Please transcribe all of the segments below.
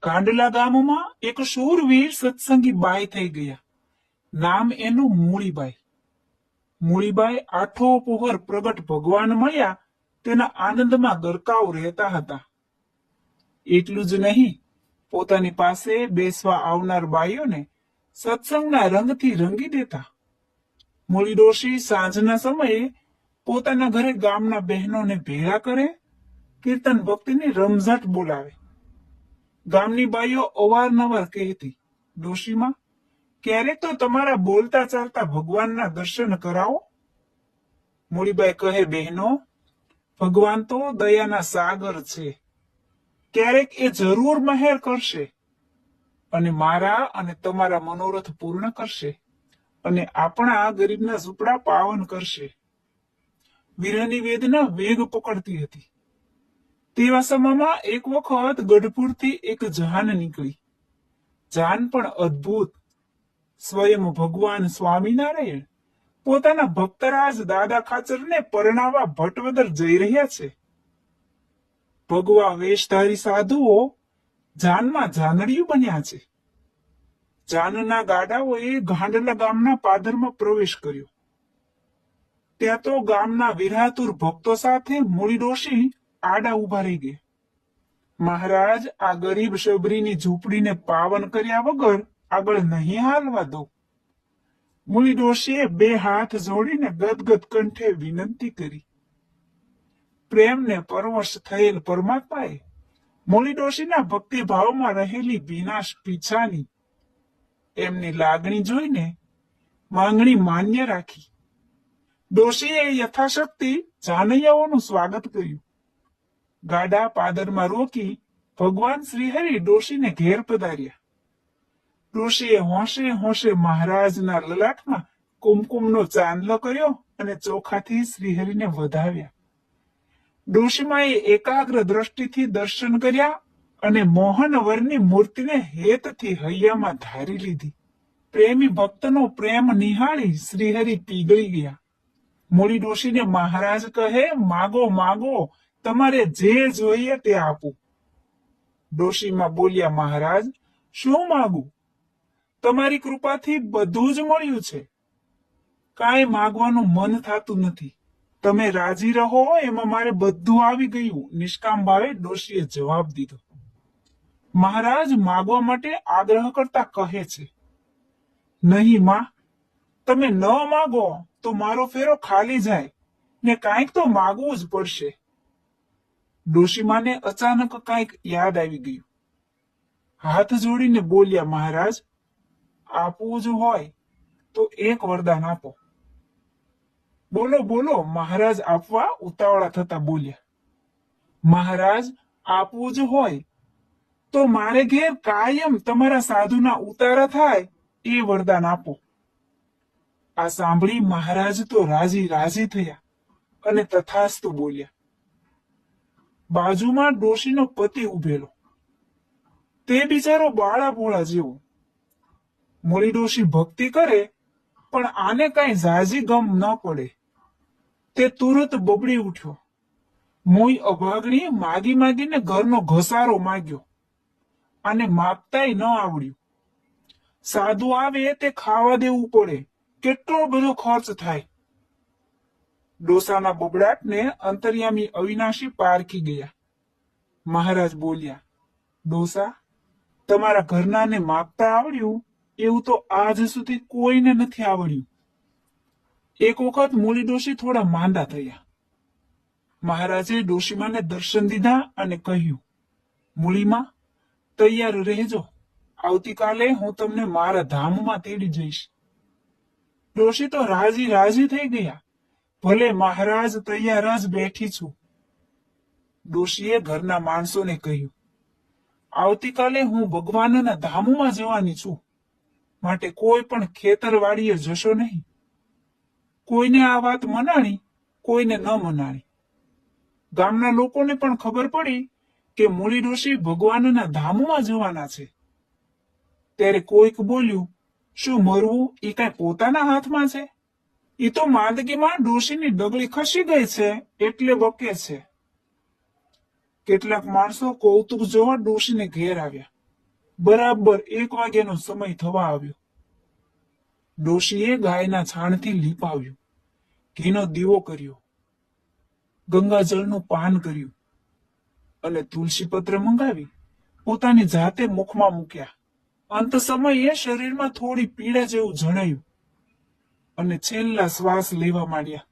કાંડલા ગામમાં એક શૂરવીર સત્સંગી બાઈ થઈ ગયા. નામ એનું મૂળીબાઈ. મૂળીબાઈ આઠો પહોર પ્રગટ ભગવાન મળ્યા તેના આનંદમાં ગરકાવ રહેતા હતા. એટલું જ નહીં, પોતાની પાસે બેસવા આવનાર બાઈઓને સત્સંગના રંગથી રંગી દેતા. મૂળી ડોશી સાંજના સમયે પોતાના ઘરે ગામના બહેનોને ભેગા કરે, કીર્તન ભક્તિની રમઝટ બોલાવે. ગામની બાઈઓ અવારનવાર કહેતી, ડોશીમાં, ક્યારેક તો તમારા બોલતા ચાલતા ભગવાનના દર્શન કરાવો. મૂળીબાઈ કહે, બહેનો, ભગવાન તો દયાના સાગર છે. ક્યારેક એ જરૂર મહેર કરશે અને મારા અને તમારા મનોરથ પૂર્ણ કરશે અને આપણા ગરીબના ઝૂંપડા પાવન કરશે. વિરહની વેદના વેગ પકડતી હતી. તેવા સમયમાં એક વખત ગઢપુરથી એક જાન નીકળી. જાન પણ અદ્ભુત. સ્વયં ભગવાન સ્વામિનારાયણ પોતાના ભક્તરાજ દાદા ખાચરને પરણાવવા ભટવદર જઈ રહ્યા છે. ભગવા વેશધારી સાધુઓ જાનમાં જાનડિયું બન્યા છે. જાનના ગાડાઓએ ગાંડલા ગામના પાદરમાં પ્રવેશ કર્યો. ત્યાં તો ગામના વિરાતુર ભક્તો સાથે મૂળી ડોશી આડા ઉભા રહી ગયા. મહારાજ, આ ગરીબ શબરીની ઝૂંપડીને પાવન કર્યા વગર આગળ નહીં હાલવા દો. મૂળી ડોશીએ બે હાથ જોડીને ગદગદ કંઠે વિનંતી કરી. પ્રેમને પરવશ થયેલ પરમાત્માએ મૂળી ડોશીના ભક્તિભાવમાં રહેલી વિનાશ પીછાની એમની લાગણી જોઈને માંગણી માન્ય રાખી. ડોશીએ યથાશક્તિ જાનૈયાઓનું સ્વાગત કર્યું. ગાડા પાદરમાં રોકી ભગવાન શ્રીહરિ ડોશીને ઘેર પધાર્યા. ડોશીએ હોંશે હોંશે મહારાજના લલાટમાં કુમકુમનો ચાંદલો કર્યો અને ચોખાથી શ્રીહરિને વધાવ્યા. ડોશીમાએ એકાગ્ર દ્રષ્ટિથી દર્શન કર્યા અને મોહનવરની મૂર્તિને હેતથી હૈયામાં ધારી લીધી. પ્રેમી ભક્તનો પ્રેમ નિહાળી શ્રીહરિ પીગળી ગયા. મૂળી ડોશીને મહારાજ કહે, માગો માગો, તમારે જે જોઈએ તે આપું. ડોશીમાં બોલ્યા, મહારાજ, શું માગું? તમારી કૃપાથી બધું જ મળ્યું છે. કાંઈ માગવાનું મન થતું નથી. તમે રાજી રહો એમાં મારે બધું આવી ગયું. નિષ્કામ ભાવે ડોશીએ જવાબ દીધો. મહારાજ માગવા માટે આગ્રહ કરતા કહે છે, નહીં માં, તમે ન માગો તો મારો ફેરો ખાલી જાય ને કાંઈક તો માગવું જ પડશે. ડોશીમાને અચાનક કાંઈક યાદ આવી ગયું. હાથ જોડીને બોલ્યા, મહારાજ, આપવું જ હોય તો એક વરદાન આપો. બોલો બોલો, મહારાજ આપવા ઉતાવળા થતા બોલ્યા. મહારાજ, આપવું જ હોય તો મારે ઘેર કાયમ તમારા સાધુના ઉતારા થાય એ વરદાન આપો. આ સાંભળી મહારાજ તો રાજી રાજી થયા અને તથાસ્તુ બોલ્યા. બાજુમાં ડોશીનો પતિ ઉભેલો. તે બિચારો બાળા ભોળા જેવો. મૂળી ડોશી ભક્તિ કરે પણ આને કાંઈ ઝાઝી ગમ ન પડે. તે તુરત બબડી ઉઠ્યો. મોઈ અભાગણી માગી માગીને ઘરનો ઘસારો માગ્યો. આને માગતાય ન આવડ્યું. સાધુ આવે તે ખાવા દેવું પડે. કેટલો બધો ખર્ચ થાય. ડોસાના બબડાટને અંતર્યામી અવિનાશી પારખી ગયા. મહારાજ બોલ્યા, ડોસા, તમારા ઘરનાને માગતા આવડ્યું એવું તો આજ સુધી કોઈને નથી આવડ્યું. એક વખત મૂળી ડોશી થોડા માંદા થયા. મહારાજે ડોશીમાને દર્શન દીધા અને કહ્યું, મૂળીમાં, તૈયાર રહેજો. આવતીકાલે હું તમને મારા ધામમાં તેડી જઈશ. ડોશી તો રાજી રાજી થઈ ગયા. ભલે મહારાજ, તૈયાર જ બેઠી છું. ડોશીએ ઘરના માણસોને કહ્યું, આવતીકાલે હું ભગવાનના ધામમાં જવાની છું, માટે કોઈ પણ ખેતરવાડીએ જશો નહીં. કોઈને આ વાત મનાણી, કોઈને ન મનાણી. ગામના લોકોને પણ ખબર પડી કે મૂળી ડોશી ભગવાનના ધામમાં જવાના છે. ત્યારે કોઈક બોલ્યું, શું મરવું એ કાંઈ પોતાના હાથમાં છે? એ તો માંદગીમાં ડોશીની ડગલી ખસી ગઈ છે એટલે બકે છે. કેટલાક માણસો કૌતુક જોવા ડોશીને ઘેર આવ્યા. બરાબર 1 વાગ્યાનો સમય થવા આવ્યો. ડોશીએ ગાયના છાણથી લીપાવ્યું, ઘીનો દીવો કર્યો, ગંગાજળનું પાન કર્યું અને તુલસી પત્ર મંગાવી પોતાની જાતે મુખમાં મૂક્યા. અંત સમયે શરીરમાં થોડી પીડા જેવું જણાયું અને છેલ્લા શ્વાસ લેવા માંડ્યા.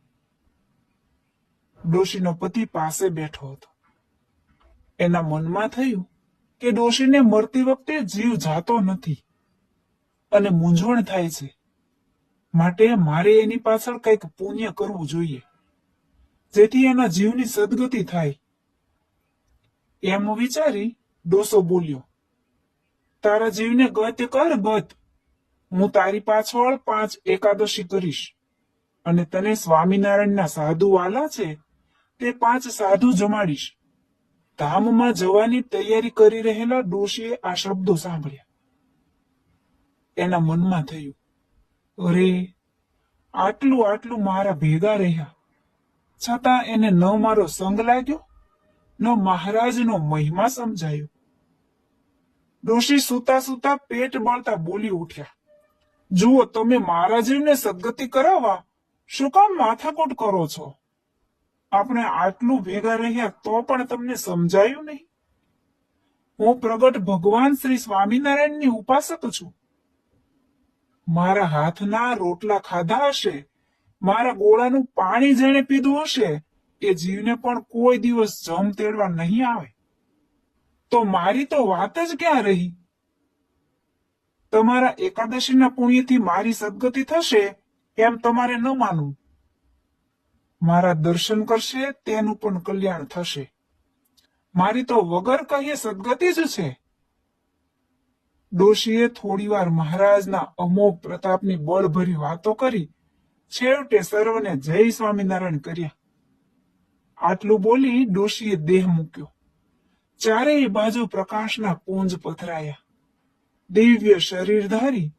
ડોશીનો પતિ પાસે બેઠો હતો. એના મનમાં થયું કે ડોશીને મરતી વખતે જીવ જાતો નથી અને મૂંઝવણ થાય છે, માટે મારે એની પાછળ કંઈક પુણ્ય કરવું જોઈએ, જેથી એના જીવની સદગતિ થાય. એમ વિચારી ડોસો બોલ્યો, તારા જીવને ગત કર ગત. હું તારી પાછળ 5 એકાદશી કરીશ અને તને સ્વામિનારાયણના સાધુ વાલા છે તે 5 સાધુ જમાડીશ. ધામમાં જવાની તૈયારી કરી રહેલા ડોશીએ આ શબ્દો સાંભળ્યા. એના મનમાં થયું, અરે આટલું મારા ભેગા રહ્યા છતાં એને ન મારો સંગ લાગ્યો, ન મહારાજનો મહિમા સમજાયો. ડોશી સૂતા સૂતા પેટ બળતા બોલી ઉઠ્યા, જુઓ, તમે મારા જીવને સદગતિ કરાવવા શું કામ માથાકૂટ કરો છો? આપણે આટલું ભેગા રહ્યા તો પણ તમને સમજાયું નહીં? હું પ્રગટ ભગવાન શ્રી સ્વામિનારાયણની ઉપાસક છું. મારા હાથના રોટલા ખાધા હશે, મારા ગોળાનું પાણી જેણે પીધું હશે, એ જીવને પણ કોઈ દિવસ જમ તેડવા નહીં આવે. તો મારી તો વાત જ ક્યાં રહી? તમારા એકાદશીના પુણ્યથી મારી સદગતિ થશે એમ તમારે ન માનવું. મારા દર્શન કરશે તેનું પણ કલ્યાણ થશે. મારી તો વગર કહીએ સદગતિ જ છે. ડોશીએ થોડીવાર મહારાજના અમોઘ પ્રતાપની બળભરી વાતો કરી છેવટે સર્વને જય સ્વામિનારાયણ કર્યા. આટલું બોલી ડોશીએ દેહ મૂક્યો. ચારેય બાજુ પ્રકાશના પુંજ પથરાયા. દિવ્ય શરીર ધારી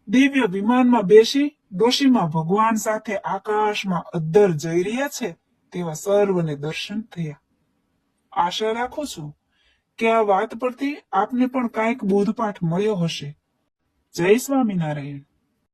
દિવ્ય વિમાનમાં બેસી ડોશીમાં ભગવાન સાથે આકાશમાં અદ્ધર જઈ રહ્યા છે તેવા સર્વને દર્શન થયા. આશા રાખું છું કે આ વાત પરથી આપને પણ કાંઈક બોધપાઠ મળ્યો હશે. જય સ્વામિનારાયણ.